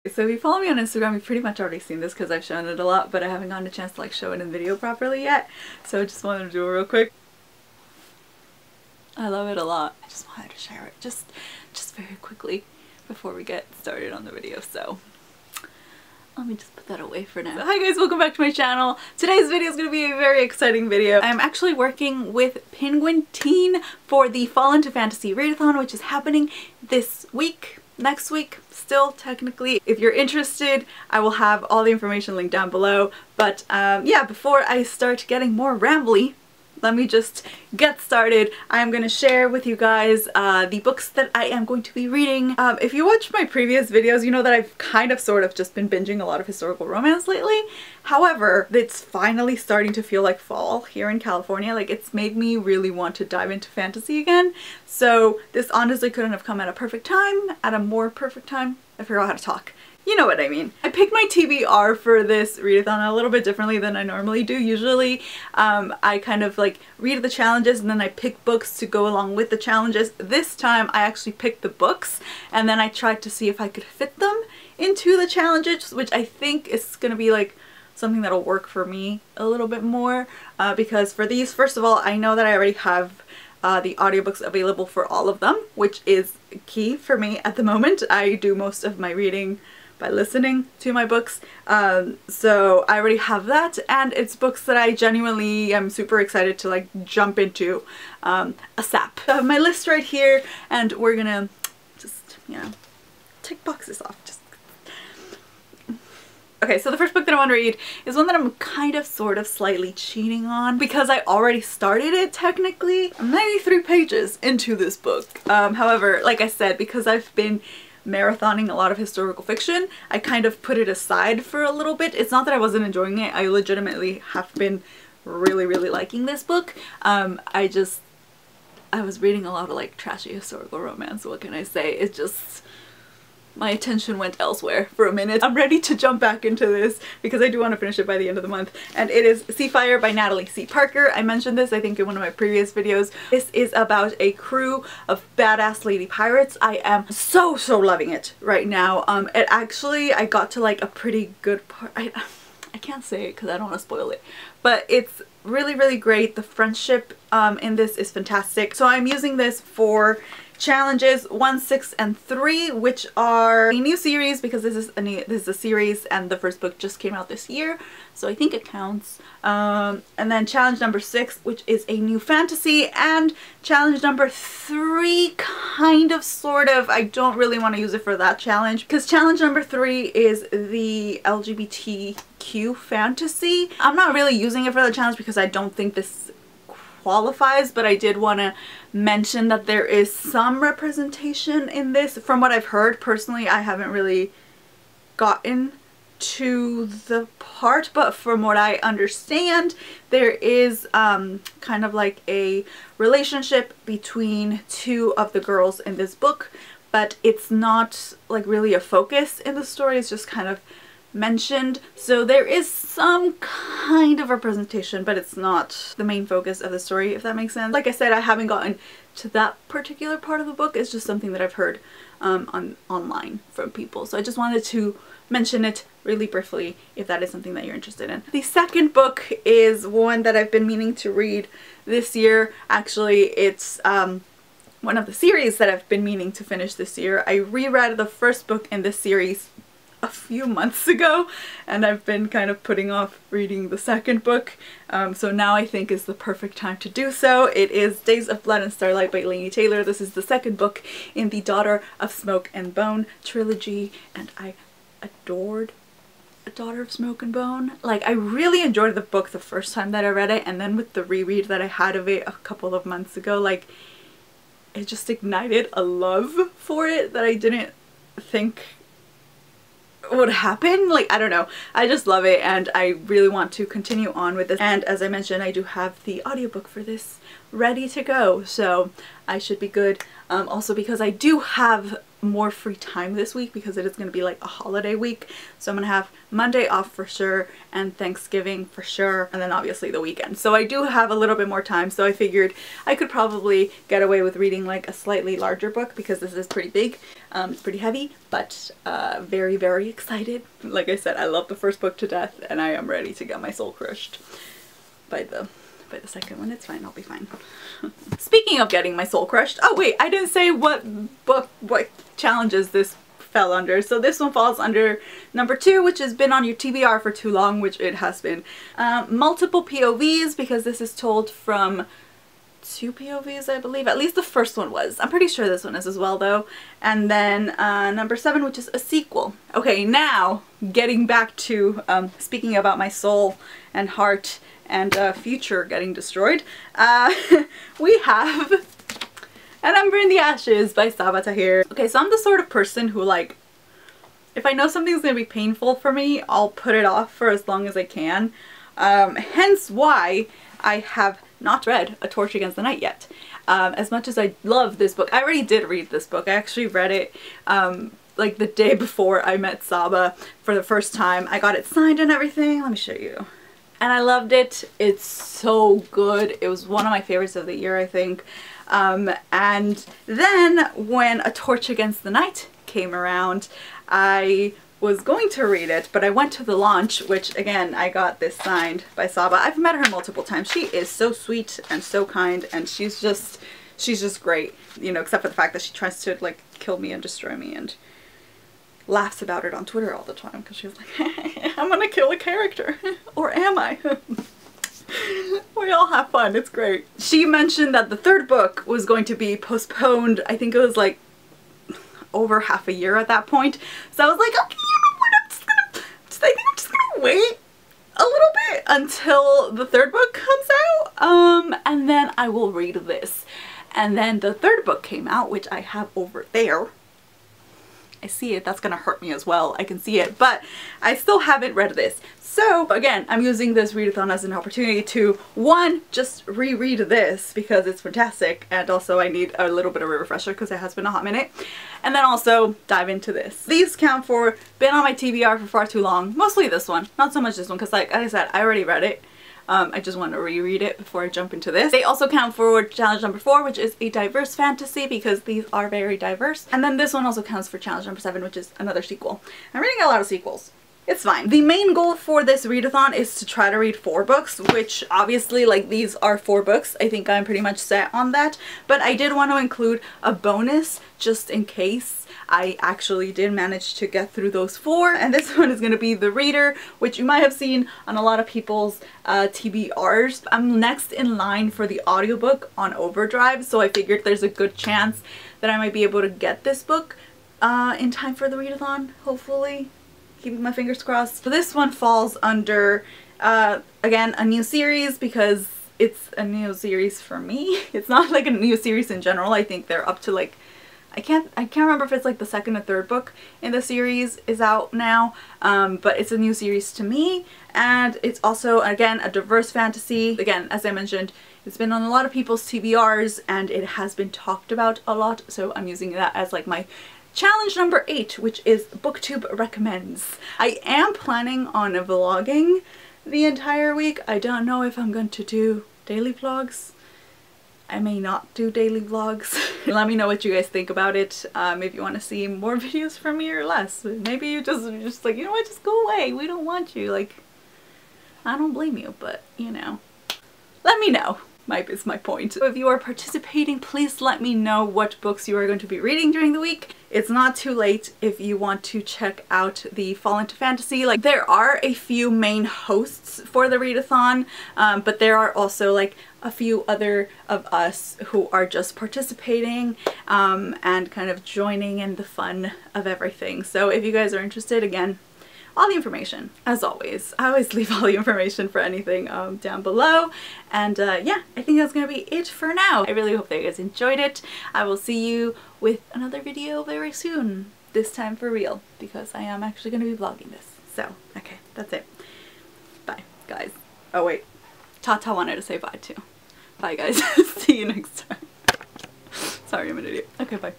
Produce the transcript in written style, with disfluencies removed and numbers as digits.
So if you follow me on Instagram, you've pretty much already seen this because I've shown it a lot, but I haven't gotten a chance to like show it in video properly yet. So I just wanted to do it real quick. I love it a lot. I just wanted to share it just very quickly before we get started on the video. So let me just put that away for now. So, hi guys, welcome back to my channel. Today's video is going to be a very exciting video. I'm actually working with Penguin Teen for the Fall Into Fantasy Readathon, which is happening this week, next week, still technically. If you're interested, I will have all the information linked down below. But yeah, before I start getting more rambly, let me just get started. I'm going to share with you guys the books that I am going to be reading. If you watched my previous videos, you know that I've kind of sort of just been binging a lot of historical romance lately. However, it's finally starting to feel like fall here in California. Like, it's made me really want to dive into fantasy again. So this honestly couldn't have come at a perfect time, at a more perfect time. I forgot how to talk. You know what I mean. I picked my TBR for this readathon a little bit differently than I normally do. Usually I kind of like read the challenges and then I pick books to go along with the challenges. This time I actually picked the books and then I tried to see if I could fit them into the challenges, which I think is gonna be like something that'll work for me a little bit more because for these, first of all, I know that I already have the audiobooks available for all of them, which is key for me at the moment. I do most of my reading by listening to my books, so I already have that, and it's books that I genuinely am super excited to like jump into ASAP. So I have my list right here and we're gonna just, you know, tick boxes off. Okay, so the first book that I want to read is one that I'm kind of sort of slightly cheating on because I already started it technically. I'm 93 pages into this book. However, like I said, because I've been marathoning a lot of historical fiction, I kind of put it aside for a little bit. It's not that I wasn't enjoying it. I legitimately have been really liking this book. I was reading a lot of like trashy historical romance. What can I say? It just, my attention went elsewhere for a minute. I'm ready to jump back into this because I do want to finish it by the end of the month. And it is SEAFIRE by Natalie C. Parker. I mentioned this, I think, in one of my previous videos. This is about a crew of badass lady pirates. I am so loving it right now. It actually, I got to like a pretty good part. I can't say it because I don't want to spoil it. But it's really great. The friendship in this is fantastic. So I'm using this for challenges 1, 6, and 3, which are a new series because this is a series and the first book just came out this year, so I think it counts. And then challenge number 6, which is a new fantasy, and challenge number 3, kind of sort of, I don't really want to use it for that challenge because challenge number 3 is the LGBTQ fantasy. I'm not really using it for the challenge because I don't think this qualifies, but I did want to mention that there is some representation in this. From what I've heard, personally, I haven't really gotten to the part, but from what I understand, there is kind of like a relationship between 2 of the girls in this book, but it's not like really a focus in the story. It's just kind of mentioned, so there is some kind of representation, but it's not the main focus of the story, if that makes sense. Like I said, I haven't gotten to that particular part of the book. It's just something that I've heard online from people, so I just wanted to mention it really briefly if that is something that you're interested in. The second book is one that I've been meaning to read this year. Actually, it's one of the series that I've been meaning to finish this year. I reread the first book in this series a few months ago and I've been kind of putting off reading the second book, so now I think is the perfect time to do so. It is Days of Blood and Starlight by Laini. This is the second book in the Daughter of Smoke and Bone trilogy, and I adored A Daughter of Smoke and Bone. Like, I really enjoyed the book the first time that I read it, and then with the reread that I had of it a couple of months ago, like, it just ignited a love for it that I didn't think would happen. Like, I don't know, I just love it and I really want to continue on with this, and as I mentioned, I do have the audiobook for this ready to go, so I should be good. Also because I do have more free time this week because it is going to be like a holiday week. So I'm going to have Monday off for sure and Thanksgiving for sure, and then obviously the weekend. So I do have a little bit more time, so I figured I could probably get away with reading like a slightly larger book because this is pretty big. It's pretty heavy, but very, very excited. Like I said, I love the first book to death and I am ready to get my soul crushed by the second one. It's fine, I'll be fine. Speaking of getting my soul crushed, oh wait, I didn't say what challenges this fell under. So this one falls under number 2, which has been on your TBR for too long, which it has been. Multiple POVs, because this is told from 2 POVs, I believe. At least the first one was. I'm pretty sure this one is as well though. And then number 7, which is a sequel. Okay, now getting back to speaking about my soul and heart and future getting destroyed, we have An Ember in the Ashes by Sabaa Tahir. Okay, so I'm the sort of person who, like, if I know something's gonna be painful for me, I'll put it off for as long as I can. Hence why I have not read A Torch Against the Night yet. As much as I love this book, I already did read this book. I actually read it like the day before I met Sabaa for the first time. I got it signed and everything. Let me show you. And I loved it. It's so good. It was one of my favorites of the year, I think. And then when A Torch Against the Night came around, I was going to read it, but I went to the launch, which again, I got this signed by Sabaa. I've met her multiple times. She is so sweet and so kind, and she's just great, you know, except for the fact that she tries to like kill me and destroy me and laughs about it on Twitter all the time because she's like, I'm gonna kill a character. Or am I? We all have fun. It's great. She mentioned that the 3rd book was going to be postponed. I think it was like over half a year at that point. So I was like, okay, you know what? I think I'm just gonna wait a little bit until the 3rd book comes out. And then I will read this. And then the 3rd book came out, which I have over there. I see it. That's gonna hurt me as well. I can see it, but I still haven't read this. So again, I'm using this readathon as an opportunity to, 1, just reread this because it's fantastic, and also I need a little bit of a refresher because it has been a hot minute, and then also dive into this. These count for been on my TBR for far too long. Mostly this one, not so much this one, because like I said, I already read it. I just want to reread it before I jump into this. They also count for challenge number 4, which is a diverse fantasy, because these are very diverse. And then this one also counts for challenge number 7, which is another sequel. I'm reading a lot of sequels. It's fine. The main goal for this readathon is to try to read 4 books, which obviously, like, these are 4 books. I think I'm pretty much set on that. But I did want to include a bonus just in case I actually did manage to get through those 4. And this one is going to be The Reader, which you might have seen on a lot of people's TBRs. I'm next in line for the audiobook on Overdrive, so I figured there's a good chance that I might be able to get this book in time for the readathon, hopefully. Keeping my fingers crossed. So this one falls under, again, a new series because it's a new series for me. It's not like a new series in general. I think they're up to like, I can't remember if it's like the 2nd or 3rd book in the series is out now, but it's a new series to me, and it's also, again, a diverse fantasy. Again, as I mentioned, it's been on a lot of people's TBRs and it has been talked about a lot, so I'm using that as like my challenge number 8, which is BookTube recommends. I am planning on vlogging the entire week. I don't know if I'm going to do daily vlogs. I may not do daily vlogs. Let me know what you guys think about it. If you want to see more videos from me or less. Maybe you're just like, you know what, just go away. We don't want you. Like, I don't blame you, but you know, let me know. Is my point. So if you are participating, please let me know what books you are going to be reading during the week. It's not too late if you want to check out the Fall into Fantasy. Like, there are a few main hosts for the readathon, but there are also like a few other of us who are just participating and kind of joining in the fun of everything. So if you guys are interested, again, all the information, as always. I always leave all the information for anything down below. And yeah, I think that's gonna be it for now. I really hope that you guys enjoyed it. I will see you with another video very soon. This time for real, because I am actually gonna be vlogging this. So, okay, that's it. Bye, guys. Oh wait, Tata wanted to say bye too. Bye guys, see you next time. Sorry, I'm an idiot. Okay, bye.